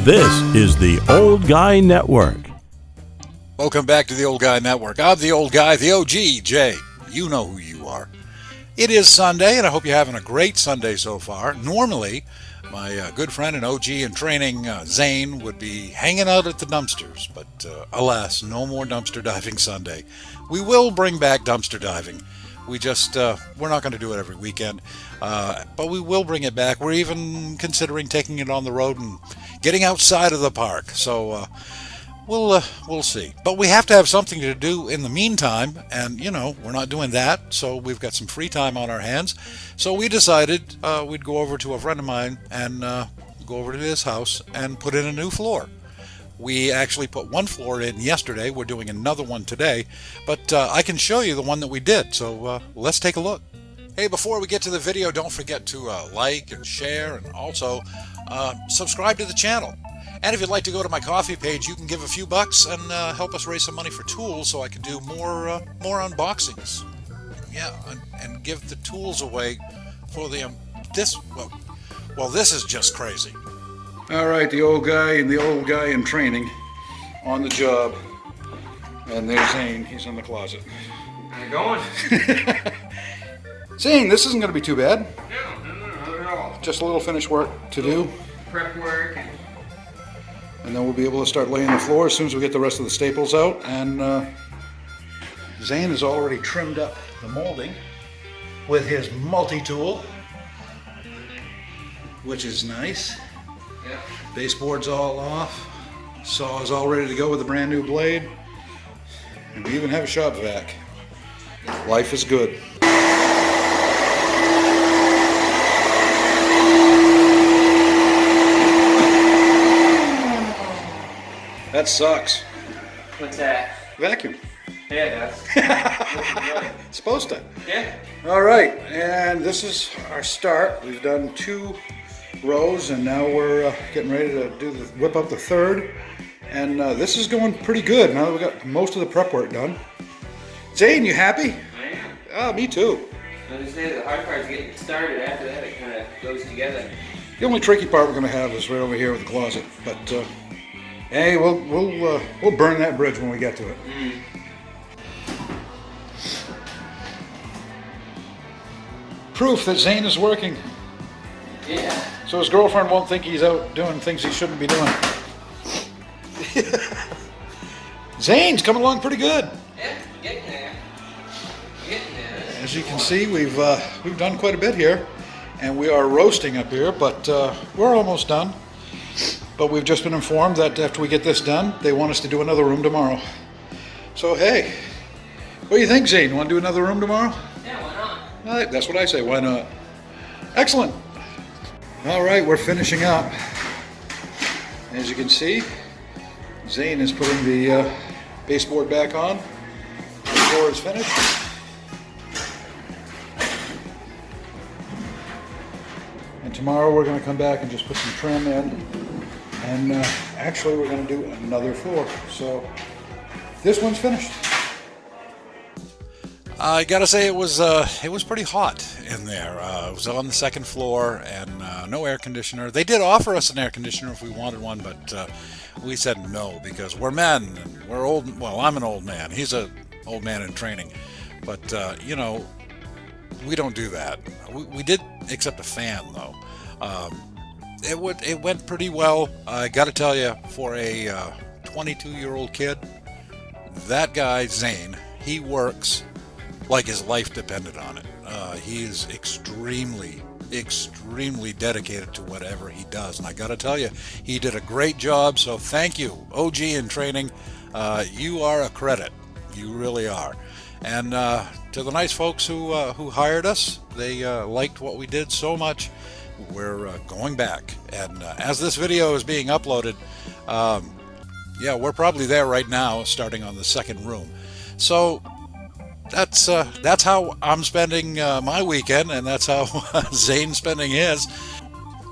This is the Old Guy Network. Welcome back to the Old Guy Network. I'm the Old Guy, the OG, Jay. You know who you are. It is Sunday, and I hope you're having a great Sunday so far. Normally, my good friend and OG in training, Zane, would be hanging out at the dumpsters, but alas, no more dumpster diving Sunday. We will bring back dumpster diving. We're not going to do it every weekend, but we will bring it back. We're even considering taking it on the road and getting outside of the park. So we'll see. But we have to have something to do in the meantime, and we're not doing that. So we've got some free time on our hands. So we decided we'd go over to a friend of mine and go over to his house and put in a new floor. We actually put one floor in yesterday. We're doing another one today, but I can show you the one that we did. So let's take a look. Hey, before we get to the video, don't forget to like and share, and also subscribe to the channel. And if you'd like to go to my coffee page, you can give a few bucks and help us raise some money for tools so I can do more unboxings. Yeah, and give the tools away for the this is just crazy. All right, the old guy and the old guy in training on the job. And there's Zane, he's in the closet. How's it going? Zane, this isn't going to be too bad. No, not at all. Just a little finished work to do. Prep work. And then we'll be able to start laying the floor as soon as we get the rest of the staples out. And Zane has already trimmed up the molding with his multi-tool, which is nice. Yep. Baseboard's all off. Saw is all ready to go with a brand new blade. And we even have a shop vac. Life is good. That sucks. What's that? Vacuum. Yeah, it does. It's supposed to. Yeah. All right, and this is our start. We've done 2 rows, and now we're getting ready to whip up the third. And this is going pretty good now that we got most of the prep work done. Zane, you happy? I am. Ah, me too. I just say the hard part is getting started. After that, it kind of goes together. The only tricky part we're going to have is right over here with the closet. But hey, we'll burn that bridge when we get to it. Proof that Zane is working. Yeah. So his girlfriend won't think he's out doing things he shouldn't be doing. Zane's coming along pretty good. Yeah, getting there. Getting there. As you can see, we've done quite a bit here, and we are roasting up here, but we're almost done. But we've just been informed that after we get this done, they want us to do another room tomorrow. So hey, what do you think, Zane? Want to do another room tomorrow? Yeah, why not? All right, that's what I say. Why not? Excellent. All right, we're finishing up. As you can see, Zane is putting the baseboard back on. The floor is finished. And tomorrow we're going to come back and just put some trim in. And actually we're going to do another floor. So this one's finished. I gotta say it was pretty hot in there. It was on the second floor and no air conditioner. They did offer us an air conditioner if we wanted one, but we said no because we're men and we're old. Well, I'm an old man. He's an old man in training, but we don't do that. We did accept a fan though. It went pretty well. I got to tell you, for a 22-year-old kid, that guy Zane, he works like his life depended on it. He is extremely dedicated to whatever he does, and I got to tell you, he did a great job. So thank you, OG in training. You are a credit. You really are. And to the nice folks who hired us, they liked what we did so much. We're going back, and as this video is being uploaded, yeah, we're probably there right now, starting on the second room. So that's how I'm spending my weekend, and that's how Zane's spending his.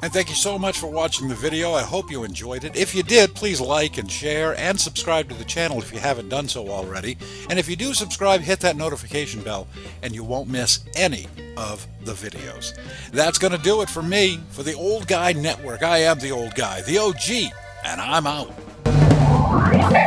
And thank you so much for watching the video. I hope you enjoyed it. If you did, please like and share and subscribe to the channel if you haven't done so already. And if you do subscribe, hit that notification bell and you won't miss any of the videos. That's going to do it for me, for the Old Guy Network. I am the Old Guy, the OG. and I'm out.